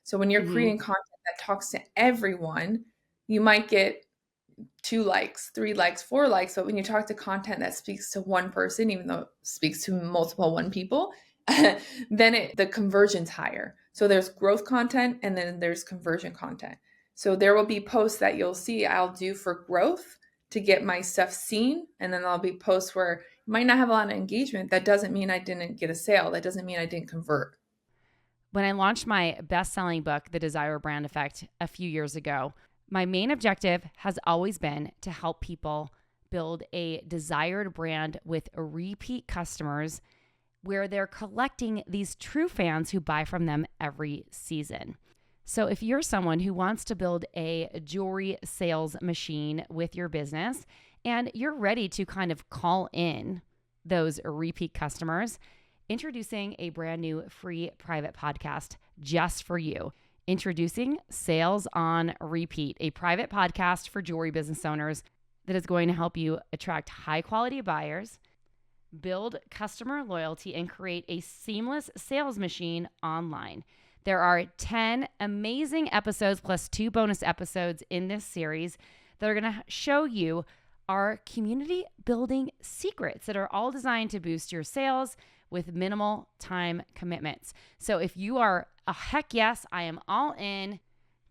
So when you're Mm-hmm. creating content that talks to everyone, you might get 2 likes, 3 likes, 4 likes. But when you talk to content that speaks to one person, even though it speaks to multiple one people, then the conversion's higher. So there's growth content and then there's conversion content. So there will be posts that you'll see I'll do for growth to get my stuff seen. And then there'll be posts where you might not have a lot of engagement. That doesn't mean I didn't get a sale. That doesn't mean I didn't convert. When I launched my best-selling book, The Desire Brand Effect, a few years ago, my main objective has always been to help people build a desired brand with repeat customers where they're collecting these true fans who buy from them every season. So if you're someone who wants to build a jewelry sales machine with your business and you're ready to kind of call in those repeat customers, introducing a brand new free private podcast just for you. Introducing Sales on Repeat, a private podcast for jewelry business owners that is going to help you attract high quality buyers, build customer loyalty, and create a seamless sales machine online. There are 10 amazing episodes plus 2 bonus episodes in this series that are going to show you our community building secrets that are all designed to boost your sales with minimal time commitments. So if you are a heck yes, I am all in,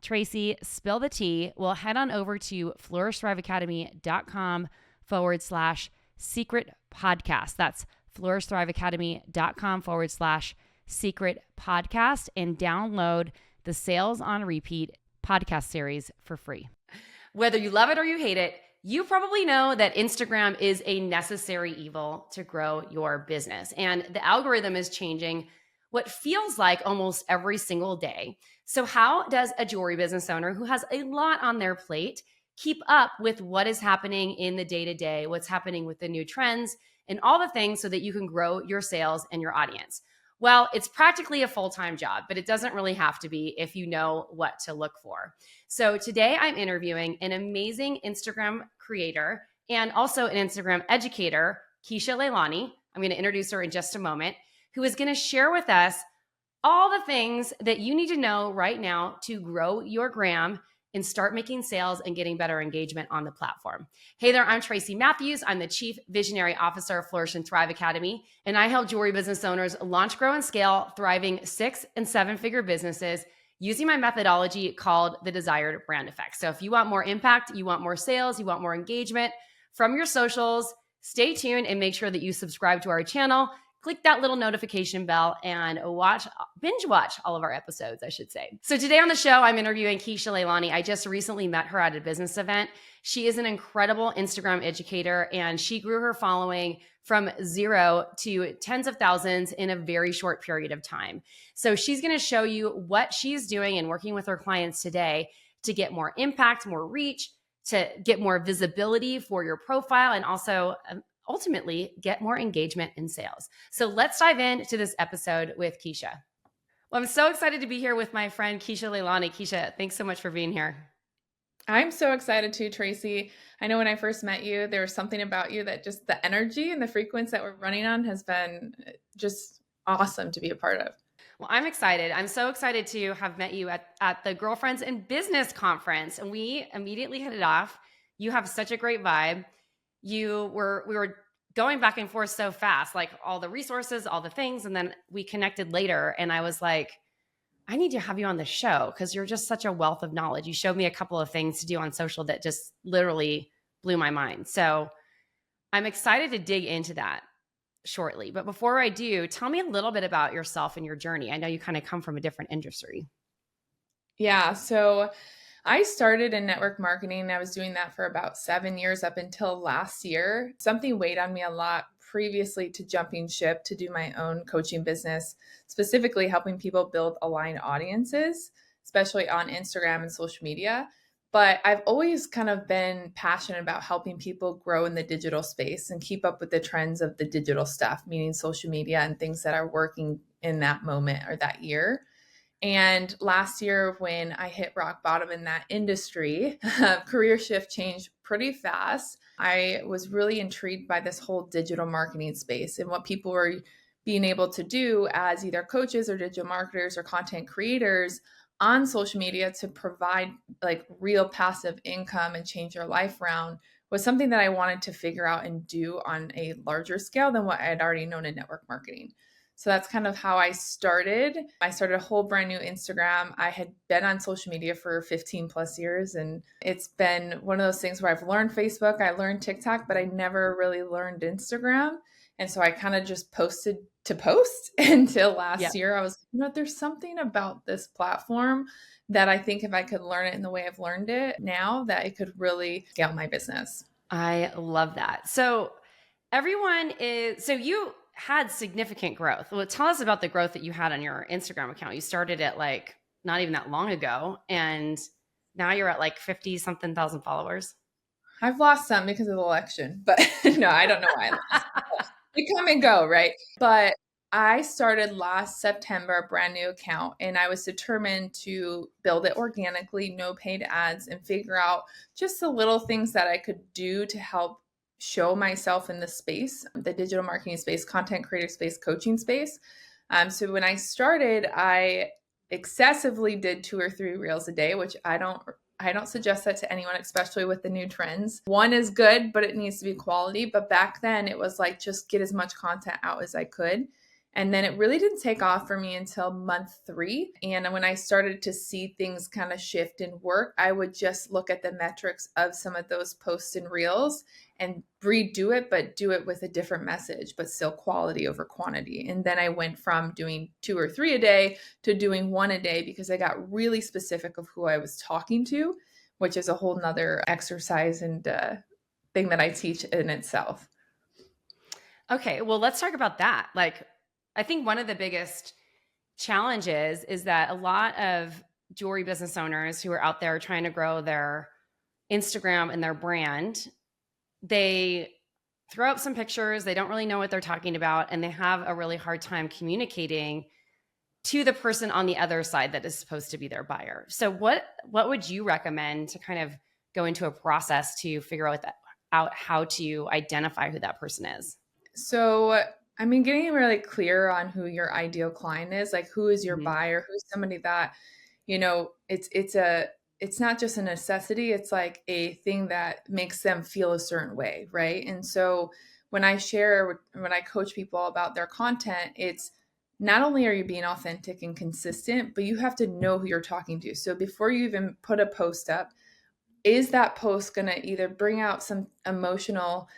Tracy, spill the tea, well, head on over to flourishthriveacademy.com/secret podcast. That's flourishthriveacademy.com/secret podcast and download the Sales on Repeat podcast series for free. Whether you love it or you hate it, you probably know that Instagram is a necessary evil to grow your business. And the algorithm is changing what feels like almost every single day. So how does a jewelry business owner who has a lot on their plate keep up with what is happening in the day-to-day, what's happening with the new trends, and all the things so that you can grow your sales and your audience? Well, it's practically a full-time job, but it doesn't really have to be if you know what to look for. So today I'm interviewing an amazing Instagram creator and also an Instagram educator, Keisha Leilani. I'm going to introduce her in just a moment, who is going to share with us all the things that you need to know right now to grow your gram and start making sales and getting better engagement on the platform. Hey there, I'm Tracy Matthews. I'm the Chief Visionary Officer of Flourish and Thrive Academy, and I help jewelry business owners launch, grow, and scale thriving 6- and 7-figure businesses using my methodology called the Desired Brand Effect. So if you want more impact, you want more sales, you want more engagement from your socials, stay tuned and make sure that you subscribe to our channel. Click that little notification bell and binge watch all of our episodes, I should say. So today on the show, I'm interviewing Keisha Leilani. I just recently met her at a business event. She is an incredible Instagram educator, and she grew her following from 0 to tens of thousands in a very short period of time. So she's going to show you what she's doing and working with her clients today to get more impact, more reach, to get more visibility for your profile, and also ultimately get more engagement in sales. So let's dive into this episode with Keisha. Well, I'm so excited to be here with my friend Keisha Leilani. Keisha, thanks so much for being here. I'm so excited too, Tracy. I know when I first met you, there was something about you that just the energy and the frequency that we're running on has been just awesome to be a part of. Well, I'm excited. I'm so excited to have met you at the Girlfriends in Business conference, and we immediately hit it off. You have such a great vibe. We were going back and forth so fast, like all the resources, all the things. And then we connected later and I was like, I need to have you on the show because you're just such a wealth of knowledge. You showed me a couple of things to do on social that just literally blew my mind. So I'm excited to dig into that shortly. But before I do, tell me a little bit about yourself and your journey. I know you kind of come from a different industry. Yeah. So I started in network marketing. I was doing that for about 7 years up until last year. Something weighed on me a lot previously to jumping ship to do my own coaching business, specifically helping people build aligned audiences, especially on Instagram and social media. But I've always kind of been passionate about helping people grow in the digital space and keep up with the trends of the digital stuff, meaning social media and things that are working in that moment or that year. And last year, when I hit rock bottom in that industry, career shift changed pretty fast. I was really intrigued by this whole digital marketing space and what people were being able to do as either coaches or digital marketers or content creators on social media to provide like real passive income and change your life around was something that I wanted to figure out and do on a larger scale than what I had already known in network marketing. So that's kind of how I started. I started a whole brand new Instagram. I had been on social media for 15 plus years, and it's been one of those things where I've learned Facebook, I learned TikTok, but I never really learned Instagram. And so I kind of just posted to post until Yeah. last year. I was, there's something about this platform that I think if I could learn it in the way I've learned it now, that it could really scale my business. I love that. So so you had significant growth. Well, tell us about the growth that you had on your Instagram account. You started it like not even that long ago, and now you're at like 50 something thousand followers. I've lost some because of the election, but no, I don't know why I lost. They come and go, right? But I started last September, a brand new account, and I was determined to build it organically, no paid ads, and figure out just the little things that I could do to help show myself in the space, the digital marketing space, content creator space, coaching space. So when I started, I excessively did 2 or 3 reels a day, which I don't suggest that to anyone, especially with the new trends. One is good, but it needs to be quality. But back then it was like just get as much content out as I could. And then it really didn't take off for me until month 3. And when I started to see things kind of shift and work, I would just look at the metrics of some of those posts and reels and redo it, but do it with a different message, but still quality over quantity. And then I went from doing 2 or 3 a day to doing 1 a day because I got really specific of who I was talking to, which is a whole nother exercise and thing that I teach in itself. Okay, well, let's talk about that. Like, I think one of the biggest challenges is that a lot of jewelry business owners who are out there trying to grow their Instagram and their brand, they throw up some pictures, they don't really know what they're talking about, and they have a really hard time communicating to the person on the other side that is supposed to be their buyer. So what would you recommend to kind of go into a process to figure out how to identify who that person is? So, I mean, getting really clear on who your ideal client is, like who is your Mm-hmm. buyer, who's somebody that, it's not just a necessity, it's like a thing that makes them feel a certain way, right? And so when I coach people about their content, it's not only are you being authentic and consistent, but you have to know who you're talking to. So before you even put a post up, is that post going to either bring out some emotional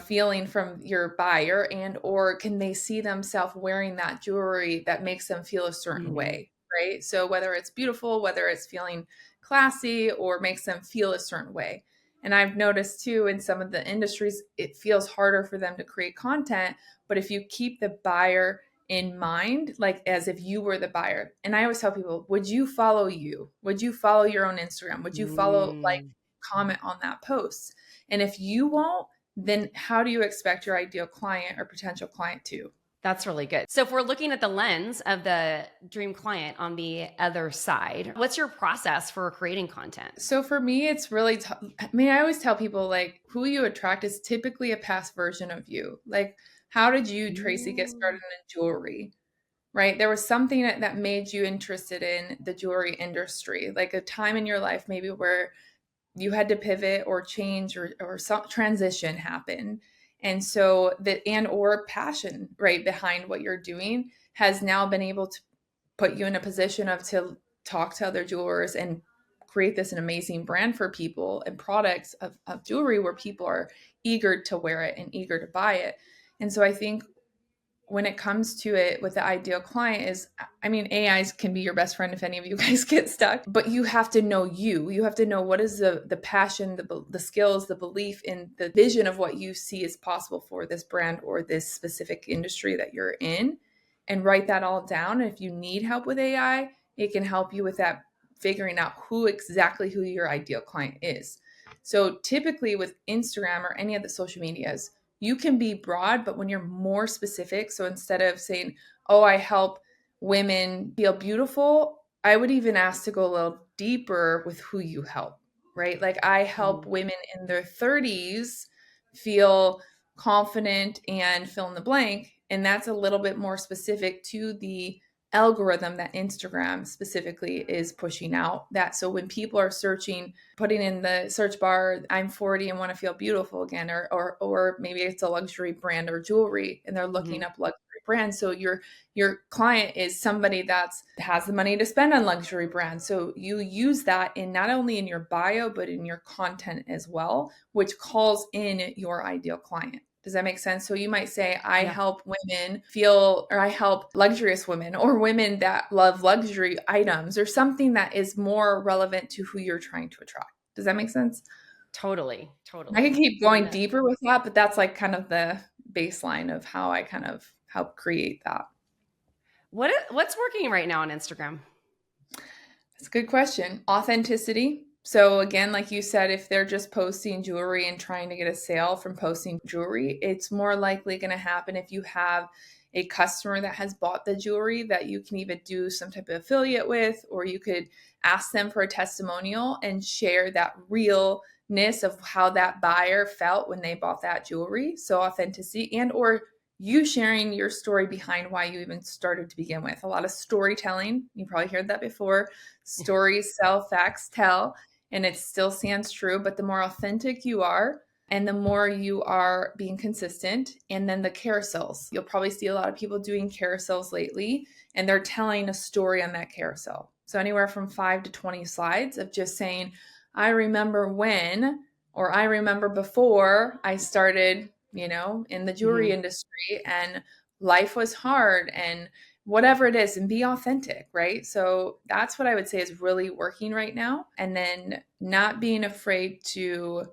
feeling from your buyer, and or can they see themselves wearing that jewelry that makes them feel a certain Mm-hmm. way, right? So whether it's beautiful, whether it's feeling classy, or makes them feel a certain way. And I've noticed too in some of the industries it feels harder for them to create content, but if you keep the buyer in mind, like as if you were the buyer. And I always tell people, would you follow you? Would you follow your own Instagram? Would you follow, like, Mm, comment on that post? And if you won't, then how do you expect your ideal client or potential client to? that's really good. So if we're looking at the lens of the dream client on the other side, what's your process for creating content? So for me, it's really, I mean, I always tell people like who you attract is typically a past version of you. Like, how did you, Tracy, get Mm, started in jewelry? Right? There was something that made you interested in the jewelry industry, like a time in your life maybe where you had to pivot or change or some transition happen. And so that, and or passion right behind what you're doing has now been able to put you in a position of to talk to other jewelers and create this an amazing brand for people and products of jewelry where people are eager to wear it and eager to buy it. And so I think when it comes to it with the ideal client is, I mean, AIs can be your best friend if any of you guys get stuck, but you have to know you have to know what is the passion, the skills, the belief in the vision of what you see is possible for this brand or this specific industry that you're in, and write that all down. And if you need help with AI, it can help you with that, figuring out who your ideal client is. So typically with Instagram or any of the social medias, you can be broad, but when you're more specific, so instead of saying, oh, I help women feel beautiful, I would even ask to go a little deeper with who you help, right? Like I help mm, women in their 30s feel confident and fill in the blank. And that's a little bit more specific to the algorithm that Instagram specifically is pushing out. That so when people are searching, putting in the search bar, I'm 40 and want to feel beautiful again, or maybe it's a luxury brand or jewelry, and they're looking up luxury brands. So your client is somebody that's has the money to spend on luxury brands. So you use that in not only in your bio, but in your content as well, which calls in your ideal client. Does that make sense? So you might say, I Yeah. help women feel, or I help luxurious women or women that love luxury items or something that is more relevant to who you're trying to attract. Does that make sense? Totally. I can Totally. keep And going deeper with that, but that's like kind of the baseline of how I kind of help create that. what's working right now on Instagram? That's a good question. Authenticity. So again, like you said, if they're just posting jewelry and trying to get a sale from posting jewelry, it's more likely going to happen if you have a customer that has bought the jewelry that you can even do some type of affiliate with, or you could ask them for a testimonial and share that realness of how that buyer felt when they bought that jewelry. So authenticity, and or you sharing your story behind why you even started to begin with. A lot of storytelling. You probably heard that before. Stories sell, facts tell, and it still stands true. But the more authentic you are, and the more you are being consistent, and then the carousels. You'll probably see a lot of people doing carousels lately, and they're telling a story on that carousel. So anywhere from 5 to 20 slides of just saying, I remember when, or I remember before I started, in the jewelry industry, and life was hard, and whatever it is, and be authentic, right? So that's what I would say is really working right now. And then not being afraid to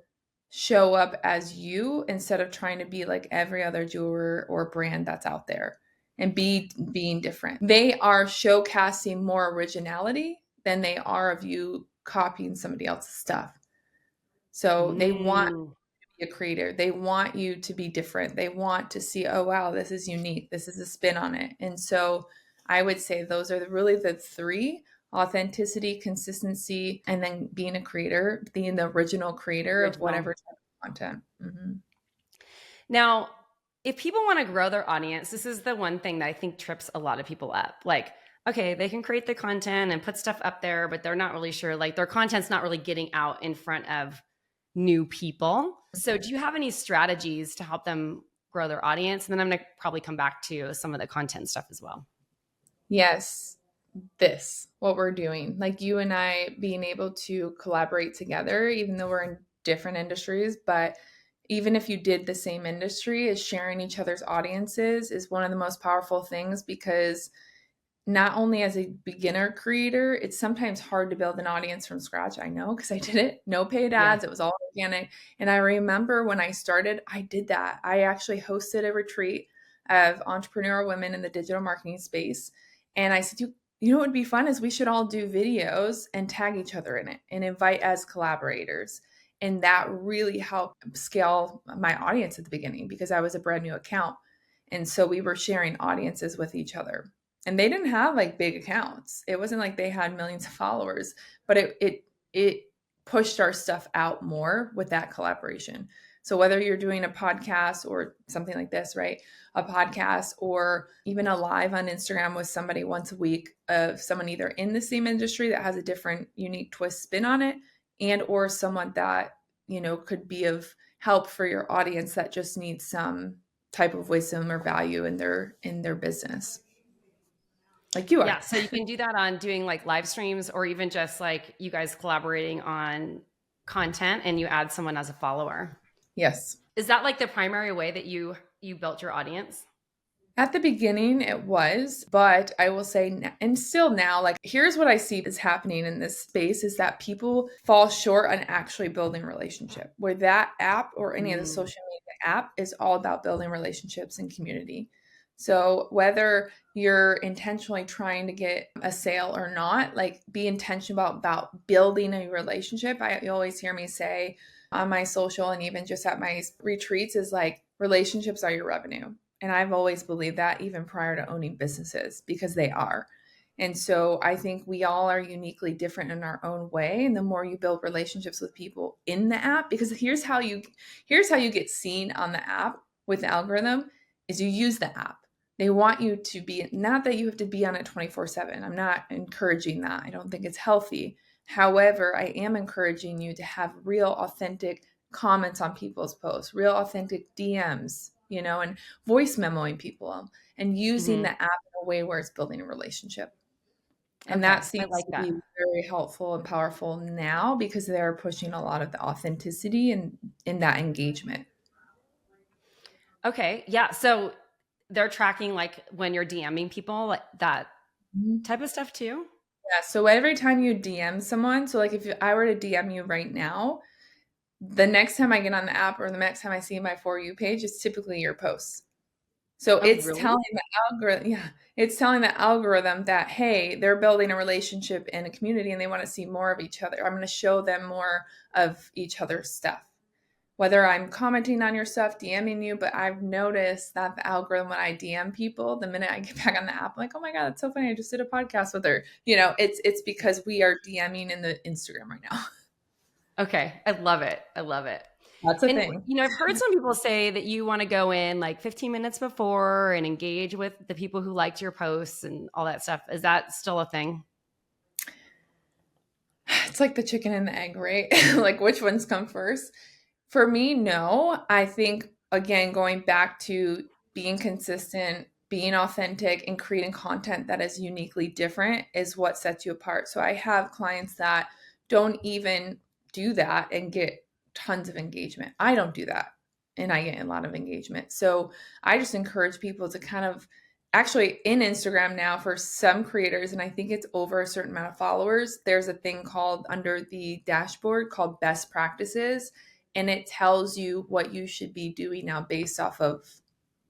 show up as you instead of trying to be like every other jeweler or brand that's out there, and being different. They are showcasing more originality than they are of you copying somebody else's stuff. So they want Mm. a creator. They want you to be different. They want to see, oh, wow, this is unique. This is a spin on it. And so I would say those are really the three: authenticity, consistency, and then being a creator, being the original creator of Original. whatever type of content. Mm-hmm. Now, if people want to grow their audience, this is the one thing that I think trips a lot of people up. Like, okay, they can create the content and put stuff up there, but they're not really sure, like their content's not really getting out in front of new people. So do you have any strategies to help them grow their audience? And then I'm going to probably come back to some of the content stuff as well. Yes, what we're doing, like you and I being able to collaborate together, even though we're in different industries, but even if you did the same industry, is sharing each other's audiences is one of the most powerful things, because not only as a beginner creator, it's sometimes hard to build an audience from scratch. I know, because I did it. No paid Yeah. ads. It was all organic. And I remember when I started, I did that. I actually hosted a retreat of entrepreneurial women in the digital marketing space. And I said, you know what would be fun is we should all do videos and tag each other in it and invite as collaborators. And that really helped scale my audience at the beginning, because I was a brand new account. And so we were sharing audiences with each other, and they didn't have like big accounts. It wasn't like they had millions of followers, but it pushed our stuff out more with that collaboration. So whether you're doing a podcast or something like this, right? A podcast or even a live on Instagram with somebody once a week, of someone either in the same industry that has a different unique twist spin on it, and or someone that, could be of help for your audience that just needs some type of wisdom or value in their business, like you Yeah. are. So you can do that on doing like live streams, or even just like you guys collaborating on content and you add someone as a follower. Yes. Is that like the primary way that you built your audience? At the beginning, it was, but I will say, and still now, like, here's what I see is happening in this space is that people fall short on actually building relationship, where that app or any of the Mm. social media app is all about building relationships and community. So whether you're intentionally trying to get a sale or not, like be intentional about building a relationship. You always hear me say on my social and even just at my retreats is like, relationships are your revenue. And I've always believed that, even prior to owning businesses, because they are. And so I think we all are uniquely different in our own way. And the more you build relationships with people in the app, because here's how you get seen on the app with the algorithm, is you use the app. They want you to be, not that you have to be on it 24/7. I'm not encouraging that. I don't think it's healthy. However, I am encouraging you to have real authentic comments on people's posts, real authentic DMs, and voice memoing people and using Mm-hmm. the app in a way where it's building a relationship. And that Okay. I seems like to that. be very helpful and powerful now because they're pushing a lot of the authenticity and in that engagement. Okay. Yeah. So they're tracking like when you're DMing people, like that Mhm. type of stuff too? Yeah. So every time you DM someone, so like if I were to DM you right now, the next time I get on the app or the next time I see my For You page, it's typically your posts. So Oh, it's really? telling the algorithm, yeah, it's telling the algorithm that, hey, they're building a relationship and a community and they want to see more of each other. I'm going to show them more of each other's stuff. Whether I'm commenting on your stuff, DMing you, but I've noticed that the algorithm, when I DM people, the minute I get back on the app, I'm like, oh my God, that's so funny. I just did a podcast with her. It's because we are DMing in the Instagram right now. Okay. I love it. I love it. That's a And, thing. I've heard some people say that you want to go in like 15 minutes before and engage with the people who liked your posts and all that stuff. Is that still a thing? It's like the chicken and the egg, right? Like which ones come first? For me, no. I think, again, going back to being consistent, being authentic, and creating content that is uniquely different is what sets you apart. So I have clients that don't even do that and get tons of engagement. I don't do that and I get a lot of engagement. So I just encourage people to kind of actually in Instagram now for some creators, and I think it's over a certain amount of followers, there's a thing called under the dashboard called best practices, and it tells you what you should be doing now based off of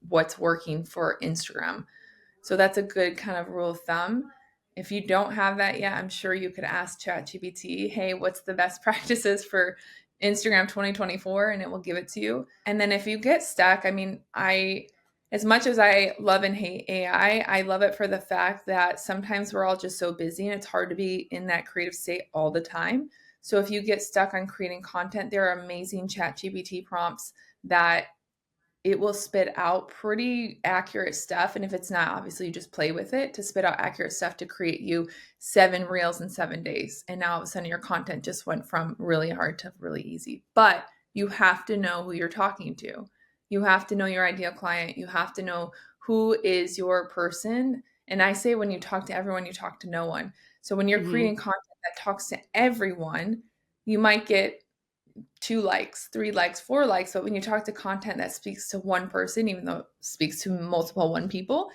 what's working for Instagram. So that's a good kind of rule of thumb. If you don't have that yet, I'm sure you could ask ChatGPT, hey, what's the best practices for Instagram 2024? And it will give it to you. And then if you get stuck, I mean, as much as I love and hate AI, I love it for the fact that sometimes we're all just so busy and it's hard to be in that creative state all the time. So if you get stuck on creating content, there are amazing ChatGPT prompts that it will spit out pretty accurate stuff. And if it's not, obviously you just play with it to spit out accurate stuff to create you 7 reels in 7 days. And now all of a sudden your content just went from really hard to really easy. But you have to know who you're talking to. You have to know your ideal client. You have to know who is your person. And I say when you talk to everyone, you talk to no one. So when you're Mm-hmm. creating content that talks to everyone, you might get 2 likes, 3 likes, 4 likes. But when you talk to content that speaks to one person, even though it speaks to multiple one people,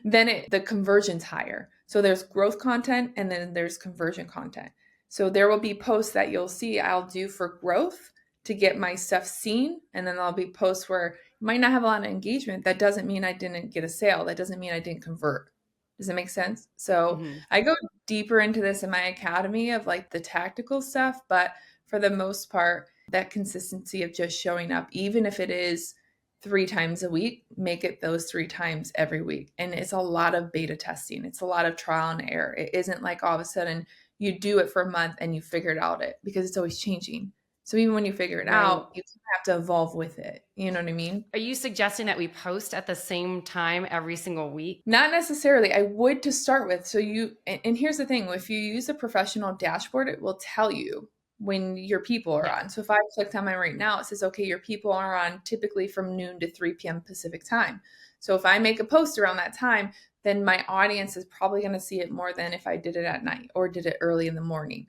then the conversion's higher. So there's growth content and then there's conversion content. So there will be posts that you'll see I'll do for growth to get my stuff seen. And then there'll be posts where you might not have a lot of engagement. That doesn't mean I didn't get a sale. That doesn't mean I didn't convert. Does that make sense? So Mm-hmm. I go deeper into this in my academy of like the tactical stuff, but for the most part, that consistency of just showing up, even if it is 3 times a week, make it those 3 times every week. And it's a lot of beta testing. It's a lot of trial and error. It isn't like all of a sudden you do it for a month and you figured out it because it's always changing. So even when you figure it Right. out, you have to evolve with it. You know what I mean? Are you suggesting that we post at the same time every single week? Not necessarily. I would to start with. So and here's the thing, if you use a professional dashboard, it will tell you when your people are Yeah. on. So if I clicked on mine right now, it says, okay, your people are on typically from noon to 3 p.m. Pacific time. So if I make a post around that time, then my audience is probably going to see it more than if I did it at night or did it early in the morning.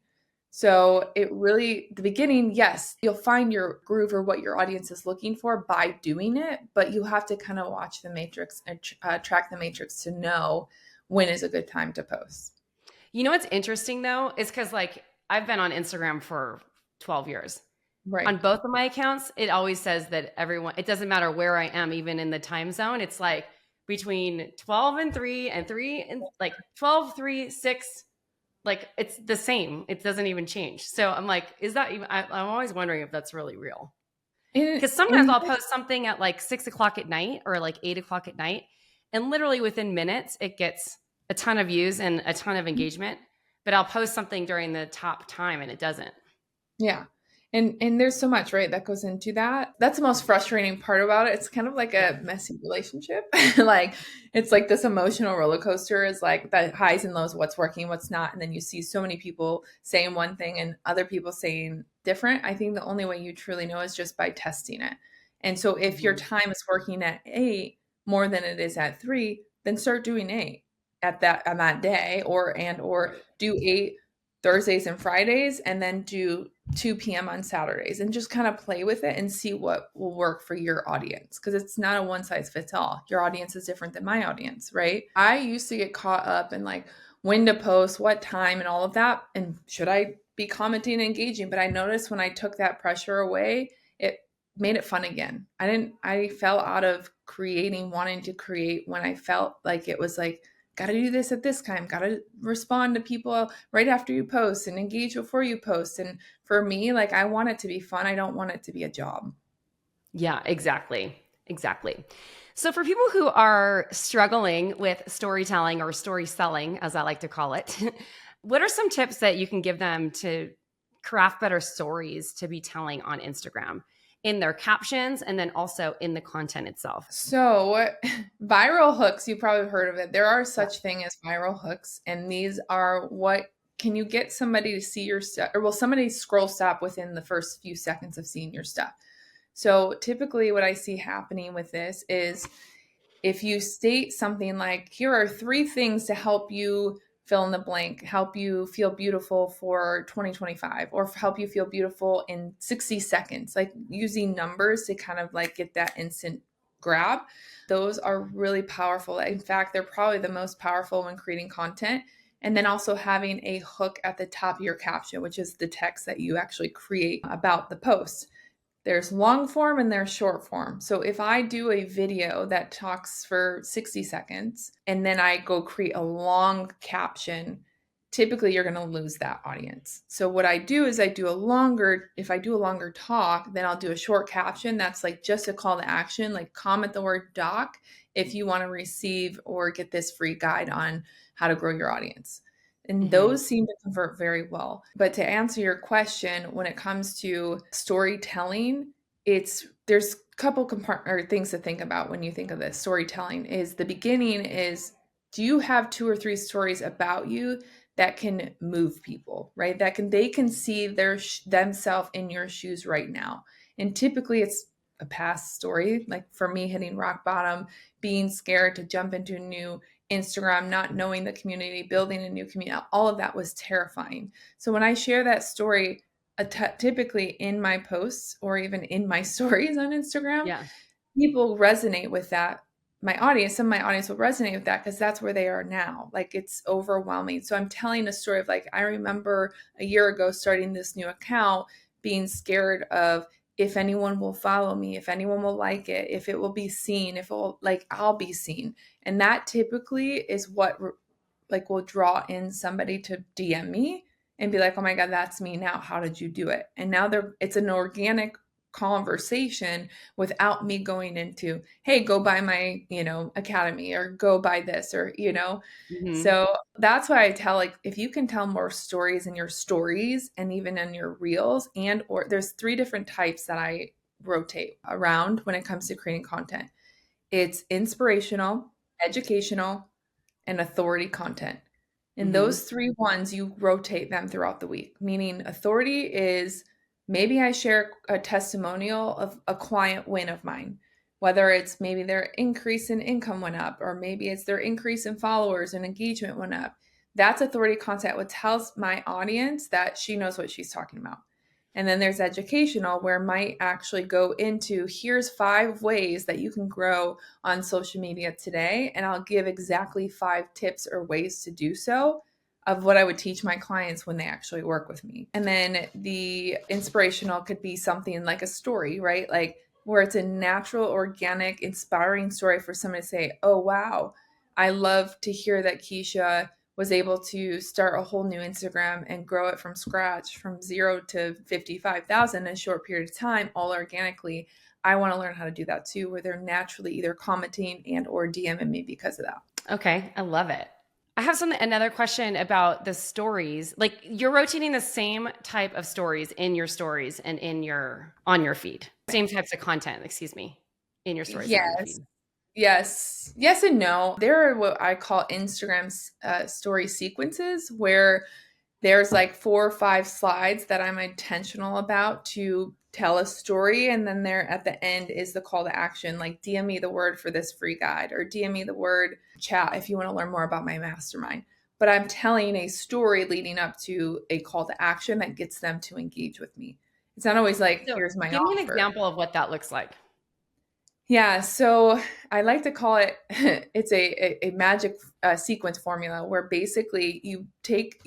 So it really, the beginning, yes, you'll find your groove or what your audience is looking for by doing it, but you have to kind of watch the matrix and track the matrix to know when is a good time to post. You know what's interesting though is because like I've been on Instagram for 12 years. On Right. both of my accounts, it always says that everyone, it doesn't matter where I am, even in the time zone. It's like between 12 and 3 and 3 and like 12, 3, 6. Like it's the same. It doesn't even change. So I'm like, is that even, I'm always wondering if that's really real. And, Because sometimes and I'll post something at like 6 o'clock at night or like 8 o'clock at night. And literally within minutes, it gets a ton of views and a ton of engagement. But I'll post something during the top time and it doesn't. yeah. And there's so much, right, that goes into that. That's the most frustrating part about it. It's kind of like Yeah. a messy relationship. Like it's like this emotional roller coaster is like the highs and lows, what's working, what's not. And then you see so many people saying one thing and other people saying different. I think the only way you truly know is just by testing it. And so if your Hmm. time is working at 8 more than it is at 3, then start doing 8 on that day, or do 8 Thursdays and Fridays, and then do 2 p.m. on Saturdays, and just kind of play with it and see what will work for your audience. Because it's not a one size fits all. Your audience is different than my audience, right? I used to get caught up in like when to post, what time, and all of that. And should I be commenting and engaging? But I noticed when I took that pressure away, it made it fun again. I fell out of wanting to create when I felt like it was like, got to do this at this time, got to respond to people right after you post and engage before you post. And for me, like I want it to be fun. I don't want it to be a job. Yeah, exactly. Exactly. So for people who are struggling with storytelling or story selling, as I like to call it, what are some tips that you can give them to craft better stories to be telling on Instagram in their captions and then also in the content itself? So, viral hooks, you probably heard of it. There are Yeah. such thing as viral hooks, and these are what can you get somebody to see your stuff, or will somebody scroll stop within the first few seconds of seeing your stuff? So, typically, what I see happening with this is if you state something like, here are 3 things to help you fill in the blank, help you feel beautiful for 2025, or help you feel beautiful in 60 seconds, like using numbers to kind of like get that instant grab. Those are really powerful. In fact, they're probably the most powerful when creating content. And then also having a hook at the top of your caption, which is the text that you actually create about the post. There's long form and there's short form. So if I do a video that talks for 60 seconds and then I go create a long caption, typically you're going to lose that audience. So what I do is if I do a longer talk, then I'll do a short caption that's like just a call to action, like comment the word doc if you want to receive or get this free guide on how to grow your audience. And Hmm. those seem to convert very well. But to answer your question, when it comes to storytelling, there's a couple or things to think about when you think of this. Storytelling is the beginning is, do you have 2 or 3 stories about you that can move people, right? They can see themselves in your shoes right now. And typically it's a past story, like for me hitting rock bottom, being scared to jump into a new Instagram, not knowing the community, building a new community, all of that was terrifying. So when I share that story, typically in my posts or even in my stories on Instagram, Yeah. people resonate with that. Some of my audience will resonate with that because that's where they are now. Like it's overwhelming. So I'm telling a story of like, I remember a year ago starting this new account, being scared of if anyone will follow me, if anyone will like it, if it will be seen, if it will, like I'll be seen. And that typically is what like will draw in somebody to DM me and be like, "Oh my god, that's me now. How did you do it?" And now it's an organic conversation without me going into, "Hey, go buy my, academy or go buy this or, Hmm. So that's why I tell like if you can tell more stories in your stories and even in your reels or there's 3 different types that I rotate around when it comes to creating content. It's inspirational, educational, and authority content. And Hmm. those 3 ones, you rotate them throughout the week. Meaning, authority is maybe I share a testimonial of a client win of mine, whether it's maybe their increase in income went up, or maybe it's their increase in followers and engagement went up. That's authority content, what tells my audience that she knows what she's talking about. And then there's educational, where might actually go into here's 5 ways that you can grow on social media today. And I'll give exactly 5 tips or ways to do so of what I would teach my clients when they actually work with me. And then the inspirational could be something like a story, right? Like where it's a natural, organic, inspiring story for someone to say, oh, wow, I love to hear that Keisha was able to start a whole new Instagram and grow it from scratch from 0 to 55,000 in a short period of time, all organically. I want to learn how to do that too, where they're naturally either commenting and or DMing me because of that. Okay. I love it. I have another question about the stories. Like you're rotating the same type of stories in your stories and on your feed. Same types of content, excuse me, in your stories and on your Yes. feed. Yes and no. There are what I call Instagram story sequences where there's like 4 or 5 slides that I'm intentional about to tell a story. And then there at the end is the call to action, like DM me the word for this free guide or DM me the word chat if you want to learn more about my mastermind. But I'm telling a story leading up to a call to action that gets them to engage with me. It's not always like, So here's my give me an offer. example of what that looks like. Yeah, so I like to call it it's a magic sequence formula where basically you take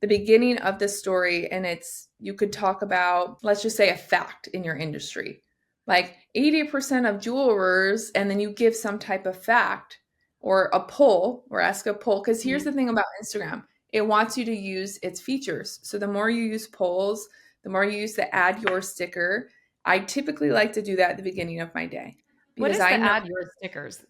the beginning of the story and it's you could talk about, let's just say, a fact in your industry, like 80% of jewelers, and then you give some type of fact or a poll or ask a poll, because here's Mhm. the thing about Instagram, it wants you to use its features. So the more you use polls, the more you use the add your sticker. I typically like to do that at the beginning of my day What because is I the know. add your stickers?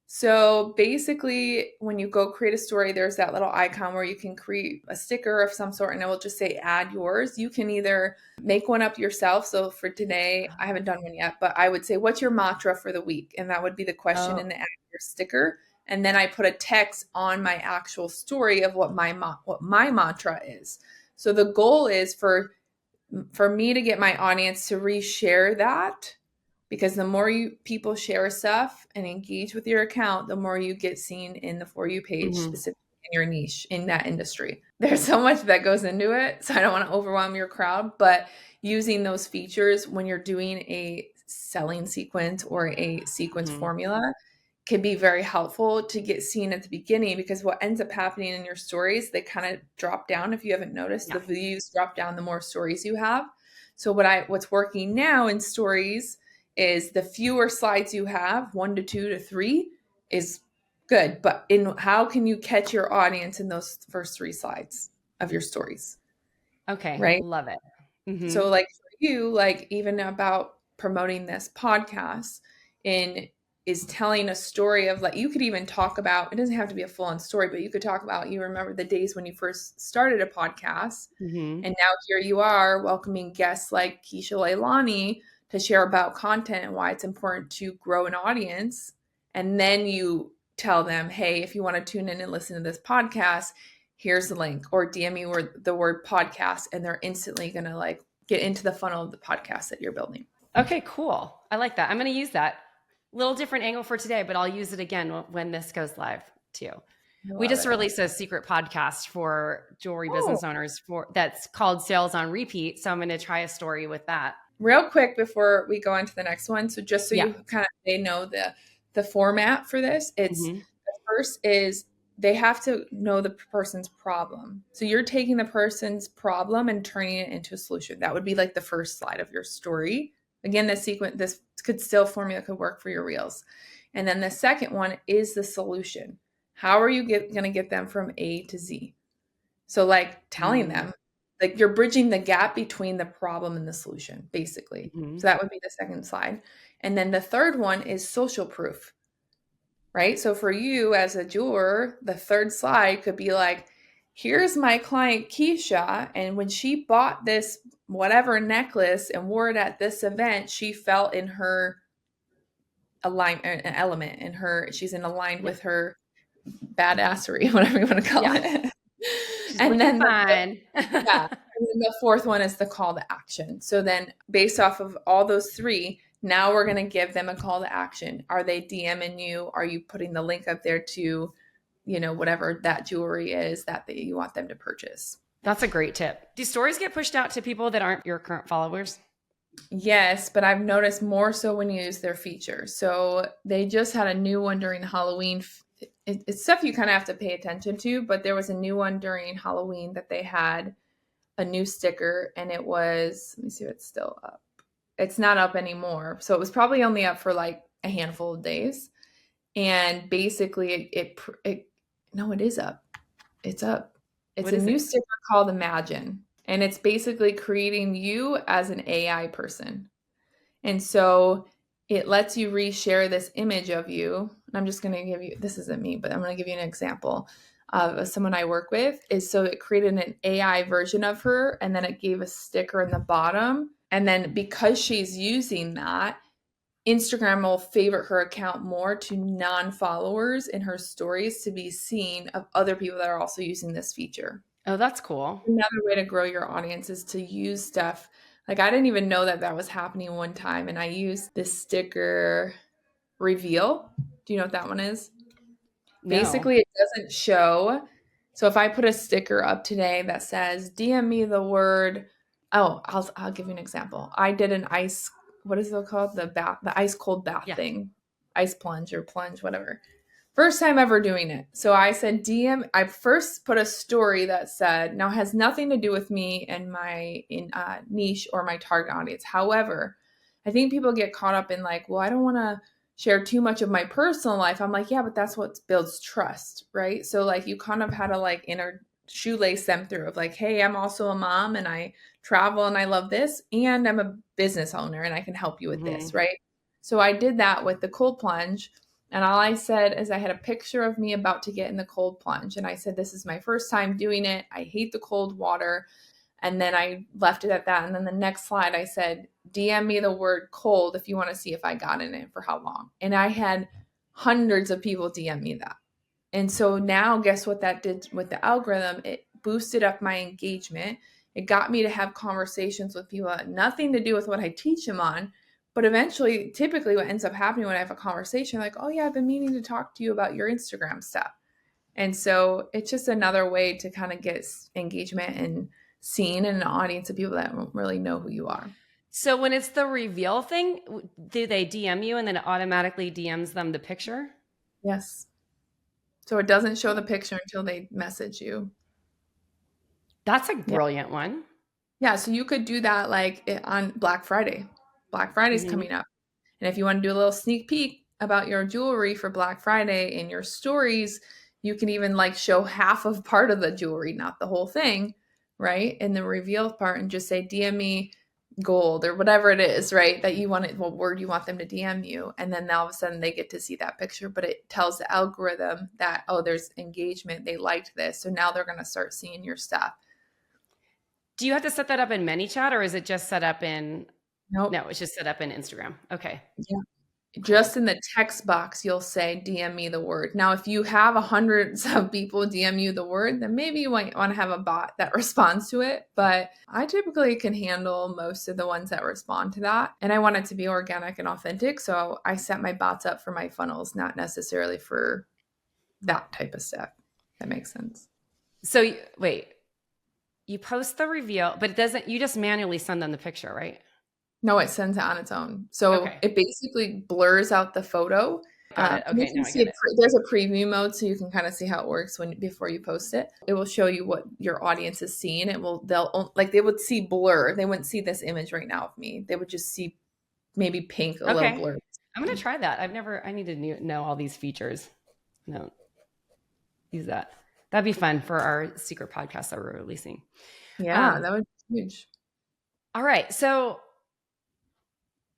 So basically, when you go create a story, there's that little icon where you can create a sticker of some sort and it will just say add yours. You can either make one up yourself. So for today, I haven't done one yet, but I would say, what's your mantra for the week? And that would be the question Oh, in the add your sticker. And then I put a text on my actual story of what my mantra is. So the goal is for me to get my audience to reshare that, because the more people share stuff and engage with your account, the more you get seen in the For You page, mhm. specifically in your niche in that industry. There's so much that goes into it, so I don't want to overwhelm your crowd, but using those features when you're doing a selling sequence or a sequence Mhm. formula can be very helpful to get seen at the beginning, because what ends up happening in your stories, they kind of drop down. If you haven't noticed, Yeah. the views drop down the more stories you have. So what's working now in stories is the fewer slides you have, 1 to 2 to 3 is good. But in how can you catch your audience in those first 3 slides of your stories, Okay. right? Love it. So Mhm. like for you, like even about promoting this podcast in is telling a story of, like, you could even talk about, it doesn't have to be a full-on story, but you could talk about, you remember the days when you first started a podcast, Mhm. and now here you are welcoming guests like Keisha, Leilani, to share about content and why it's important to grow an audience. And then you tell them, hey, if you want to tune in and listen to this podcast, here's the link, or DM me the word podcast, and they're instantly going to like get into the funnel of the podcast that you're building. Okay, cool. I like that. I'm going to use that. Little different angle for today, but I'll use it again when this goes live too. I We love just it. released a secret podcast for jewelry Oh, business owners for that's called Sales on Repeat. So I'm going to try a story with that. real quick before we go on to the next one, so just so Yeah. you kind of they know the format for this, it's Hmm. the first is they have to know the person's problem. So you're taking the person's problem and turning it into a solution. That would be like the first slide of your story. Again, this could still formula could work for your reels. And then the second one is the solution. How are you going to get them from A to Z? So like telling them, like you're bridging the gap between the problem and the solution, basically. Hmm. So that would be the second slide. And then the third one is social proof, right? So for you as a jeweler, the third slide could be like, here's my client Keisha, and when she bought this whatever necklace and wore it at this event, she felt in her alignment, an element in her, she's in aligned Yeah. with her badassery, whatever you want to call Yeah. it. She's And looking then fine. yeah. And then the fourth one is the call to action. So then, based off of all those three, now we're going to give them a call to action. Are they DMing you? Are you putting the link up there to, whatever that jewelry is that you want them to purchase? That's a great tip. Do stories get pushed out to people that aren't your current followers? Yes, but I've noticed more so when you use their features. So they just had a new one during Halloween. It's stuff you kind of have to pay attention to, but there was a new one during Halloween that they had a new sticker, and it was, let me see if it's still up. It's not up anymore. So it was probably only up for like a handful of days. And basically no, it is up. It's up. It's What a is new it? sticker called Imagine. And it's basically creating you as an AI person. And so it lets you reshare this image of you. and I'm just going to give you, this isn't me, but I'm going to give you an example of someone I work with, is so it created an AI version of her, and then it gave a sticker in the bottom. And then because she's using that, Instagram will favorite her account more to non-followers in her stories to be seen of other people that are also using this feature. Oh, that's cool. Another way to grow your audience is to use stuff. Like I didn't even know that that was happening one time, and I used this sticker reveal. Do you know what that one is? No. Basically, it doesn't show. So if I put a sticker up today that says DM me the word, oh, I'll give you an example. I did an ice, what is it called? The ice cold bath Yeah. thing. Ice plunge or plunge, whatever. First time ever doing it. So I said DM. I first put a story that said, now it has nothing to do with me and my niche or my target audience. However, I think people get caught up in like, well, I don't want to share too much of my personal life. I'm like, yeah, but that's what builds trust, right? So like you kind of had to like inner shoelace them through of like, hey, I'm also a mom and I travel and I love this and I'm a business owner and I can help you with this, Mm-hmm. right? So I did that with the cold plunge. And all I said is I had a picture of me about to get in the cold plunge. And I said, this is my first time doing it. I hate the cold water. And then I left it at that. And then the next slide, I said, DM me the word cold if you want to see if I got in it for how long. And I had hundreds of people DM me that. And so now, guess what that did with the algorithm? It boosted up my engagement. It got me to have conversations with people that had nothing to do with what I teach them on. But eventually, typically, what ends up happening when I have a conversation, like, oh, yeah, I've been meaning to talk to you about your Instagram stuff. And so it's just another way to kind of get engagement and seen in an audience of people that don't really know who you are. So when it's the reveal thing, do they DM you and then it automatically DMs them the picture? Yes. So it doesn't show the picture until they message you. That's a Yeah. brilliant one. Yeah. So you could do that like on Black Friday. Black Friday's Mm-hmm. coming up. And if you want to do a little sneak peek about your jewelry for Black Friday in your stories, you can even like show half of part of the jewelry, not the whole thing, right? In the reveal part and just say, DM me gold or whatever it is, right? That you want it, what word you want them to DM you. And then all of a sudden they get to see that picture, but it tells the algorithm that, oh, there's engagement. They liked this. So now they're going to start seeing your stuff. Do you have to set that up in ManyChat or is it just set up in, Nope. no, it's just set up in Instagram. Okay, Yeah. cool. Just in the text box, you'll say, DM me the word. Now, if you have hundreds of people DM you the word, then maybe you might want to have a bot that responds to it. But I typically can handle most of the ones that respond to that. And I want it to be organic and authentic. So I set my bots up for my funnels, not necessarily for that type of stuff. That makes sense. So wait, you post the reveal, but it doesn't, you just manually send them the picture, right? No, it sends it on its own. So Okay, it basically blurs out the photo. got it. You Okay, can now I see get it. there's a preview mode, so you can kind of see how it works when before you post it. It will show you what your audience is seeing. They would see blur. They wouldn't see this image right now of me. They would just see maybe pink, a little Okay, blur. I'm going to try that. I need to know all these features. No, use that. That'd be fun for our secret podcast that we're releasing. Yeah, that would be huge. All right. So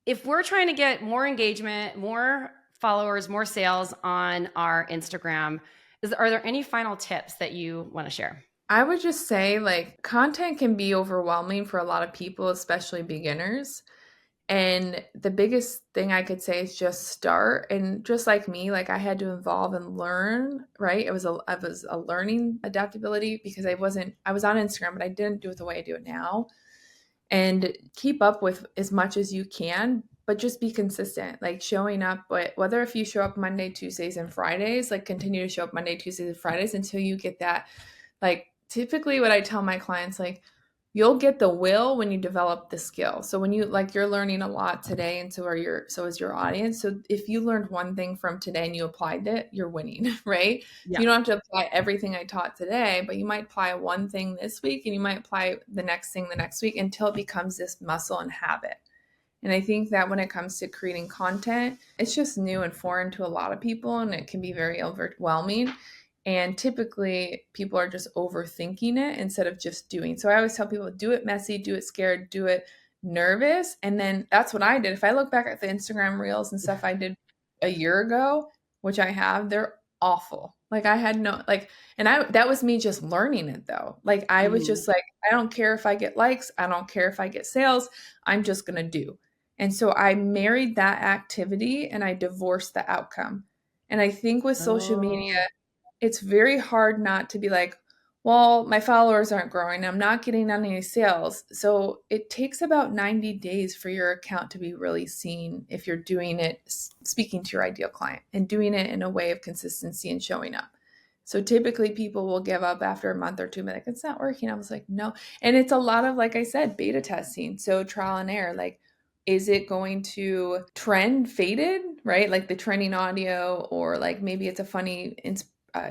if we're trying to get more engagement, more followers, more sales on our Instagram, are there any final tips that you want to share? I would just say like content can be overwhelming for a lot of people, especially beginners. And the biggest thing I could say is just start. And just like me, like I had to evolve and learn, right? I was a learning adaptability because I was on Instagram, but I didn't do it the way I do it now. And keep up with as much as you can, but just be consistent, like showing up. But whether if you show up Monday, Tuesdays, and Fridays, like continue to show up Monday, Tuesdays, and Fridays until you get that. Like typically what I tell my clients, like you'll get the will when you develop the skill. So when you're learning a lot today, and so is your audience. So if you learned one thing from today and you applied it, you're winning, right? So Yeah. you don't have to apply everything I taught today, but you might apply one thing this week and you might apply the next thing the next week until it becomes this muscle and habit. And I think that when it comes to creating content, it's just new and foreign to a lot of people and it can be very overwhelming. And typically people are just overthinking it instead of just doing. So I always tell people do it messy, do it scared, do it nervous. And then that's what I did. If I look back at the Instagram reels and stuff I did a year ago, which I have, they're awful. Like I had no like and I that was me just learning it though. Like I was Mm-hmm. just like, I don't care if I get likes, I don't care if I get sales, I'm just gonna do. And so I married that activity and I divorced the outcome. And I think with social Oh. media, it's very hard not to be like, well, my followers aren't growing. I'm not getting any sales. So it takes about 90 days for your account to be really seen if you're doing it, speaking to your ideal client and doing it in a way of consistency and showing up. So typically people will give up after a month or two, be like, it's not working. I was like, no. And it's a lot of, like I said, beta testing. So trial and error, like, is it going to trend faded, right? Like the trending audio, or like maybe it's a funny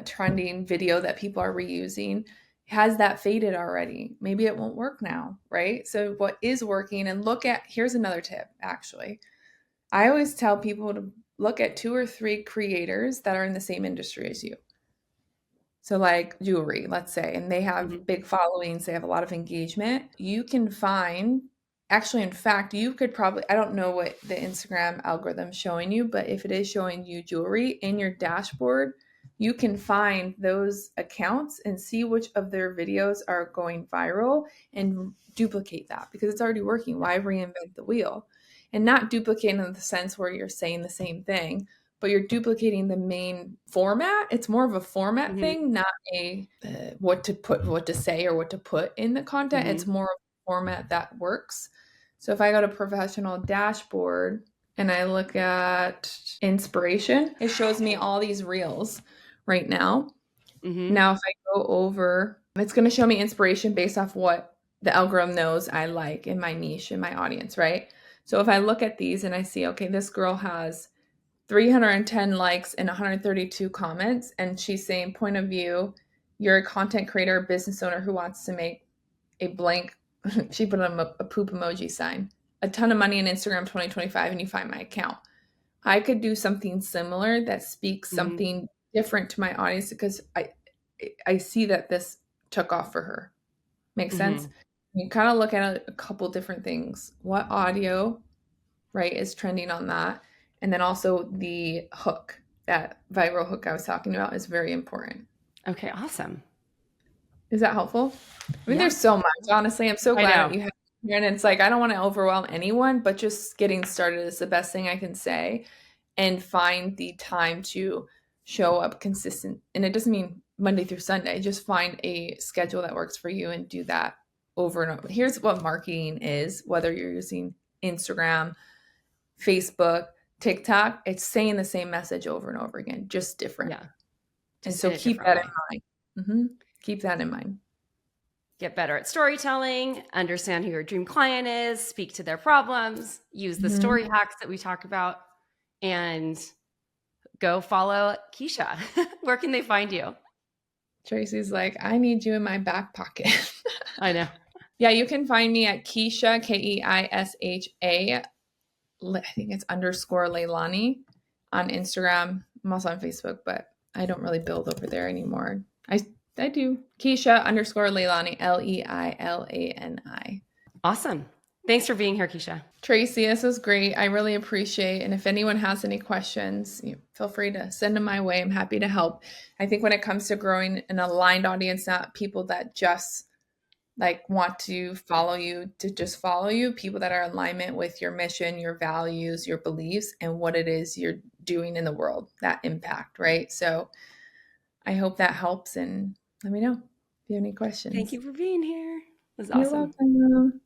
trending video that people are reusing. Has that faded already? Maybe it won't work now, right? So what is working, and look at, here's another tip actually. I always tell people to look at 2 or 3 creators that are in the same industry as you. So like jewelry, let's say, and they have Mm-hmm. big followings, they have a lot of engagement. You can find, actually, in fact, you could probably, I don't know what the Instagram algorithm's showing you, but if it is showing you jewelry in your dashboard, you can find those accounts and see which of their videos are going viral and duplicate that because it's already working. Why reinvent the wheel? And not duplicate in the sense where you're saying the same thing, but you're duplicating the main format. It's more of a format Mm-hmm. thing, not a what to put, what to say, or what to put in the content. It's Mm-hmm. more of a format that works. So if I go to professional dashboard and I look at inspiration, it shows me all these reels right now. Mm-hmm. Now, if I go over, it's going to show me inspiration based off what the algorithm knows I like in my niche, in my audience, right? So if I look at these and I see, okay, this girl has 310 likes and 132 comments, and she's saying, point of view, you're a content creator, business owner who wants to make a blank, she put a poop emoji sign, a ton of money in Instagram 2025, and you find my account. I could do something similar that speaks Mm-hmm. something different to my audience because I see that this took off for her. Makes sense? Mm-hmm. You kind of look at a couple different things. What audio, right, is trending on that? And then also the hook, that viral hook I was talking about, is very important. Okay, awesome. Is that helpful? I mean, Yeah, there's so much. Honestly, I'm so I glad that know. you have here. And it's like, I don't want to overwhelm anyone, but just getting started is the best thing I can say. And find the time to show up consistent. And it doesn't mean Monday through Sunday. Just find a schedule that works for you and do that over and over. Here's what marketing is, whether you're using Instagram, Facebook, TikTok, it's saying the same message over and over again, just different. Yeah, And just so in a keep different that in way. mind. Mm-hmm. Keep that in mind. Get better at storytelling, understand who your dream client is, speak to their problems, use the Mm-hmm. story hacks that we talk about, and go follow Keisha. Where can they find you? Tracy's like, I need you in my back pocket. I know. Yeah, you can find me at Keisha, Keisha. I think it's underscore Leilani on Instagram. I'm also on Facebook, but I don't really build over there anymore. I do. Keisha underscore Leilani, Leilani. Awesome. Thanks for being here, Keisha. Tracy, this was great. I really appreciate. And if anyone has any questions, feel free to send them my way. I'm happy to help. I think when it comes to growing an aligned audience, not people that just like want to follow you to just follow you, people that are in alignment with your mission, your values, your beliefs, and what it is you're doing in the world, that impact, right? So I hope that helps, and let me know if you have any Thank questions. you for being here. It was You're awesome. welcome.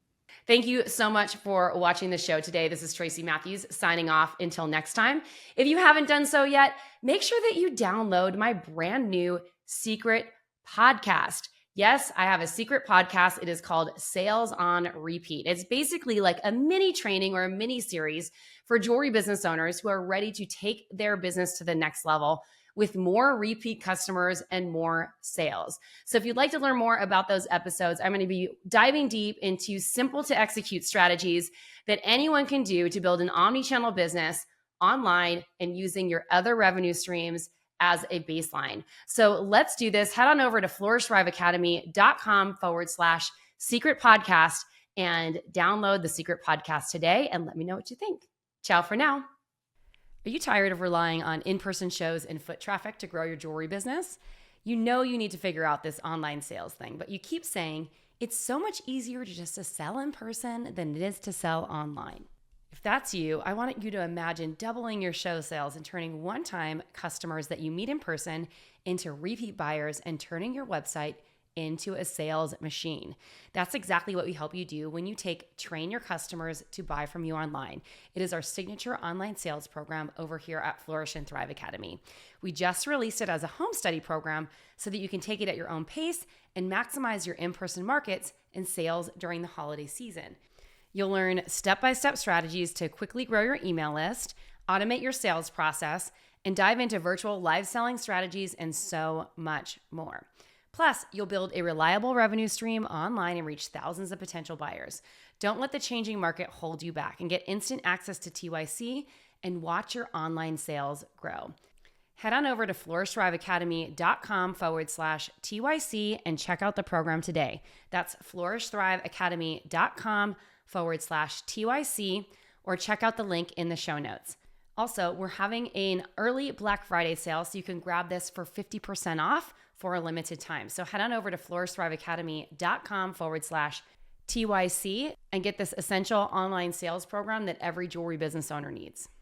Thank you so much for watching the show today. This is Tracy Matthews signing off until next time. If you haven't done so yet, make sure that you download my brand new secret podcast. Yes, I have a secret podcast. It is called Sales on Repeat. It's basically like a mini training or a mini series for jewelry business owners who are ready to take their business to the next level with more repeat customers and more sales. So if you'd like to learn more about those episodes, I'm going to be diving deep into simple to execute strategies that anyone can do to build an omni-channel business online and using your other revenue streams as a baseline. So let's do this. Head on over to flourishthriveacademy.com/secret podcast and download the secret podcast today and let me know what you think. Ciao for now. Are you tired of relying on in-person shows and foot traffic to grow your jewelry business? You know you need to figure out this online sales thing, but you keep saying it's so much easier to just to sell in person than it is to sell online. If that's you, I want you to imagine doubling your show sales and turning one-time customers that you meet in person into repeat buyers and turning your website into a sales machine. That's exactly what we help you do when you train your customers to buy from you online. It is our signature online sales program over here at Flourish and Thrive Academy. We just released it as a home study program so that you can take it at your own pace and maximize your in-person markets and sales during the holiday season. You'll learn step-by-step strategies to quickly grow your email list, automate your sales process, and dive into virtual live selling strategies and so much more. Plus, you'll build a reliable revenue stream online and reach thousands of potential buyers. Don't let the changing market hold you back and get instant access to TYC and watch your online sales grow. Head on over to flourishthriveacademy.com/TYC and check out the program today. That's flourishthriveacademy.com/TYC, or check out the link in the show notes. Also, we're having an early Black Friday sale, so you can grab this for 50% off for a limited time. So head on over to flourishthriveacademy.com/TYC and get this essential online sales program that every jewelry business owner needs.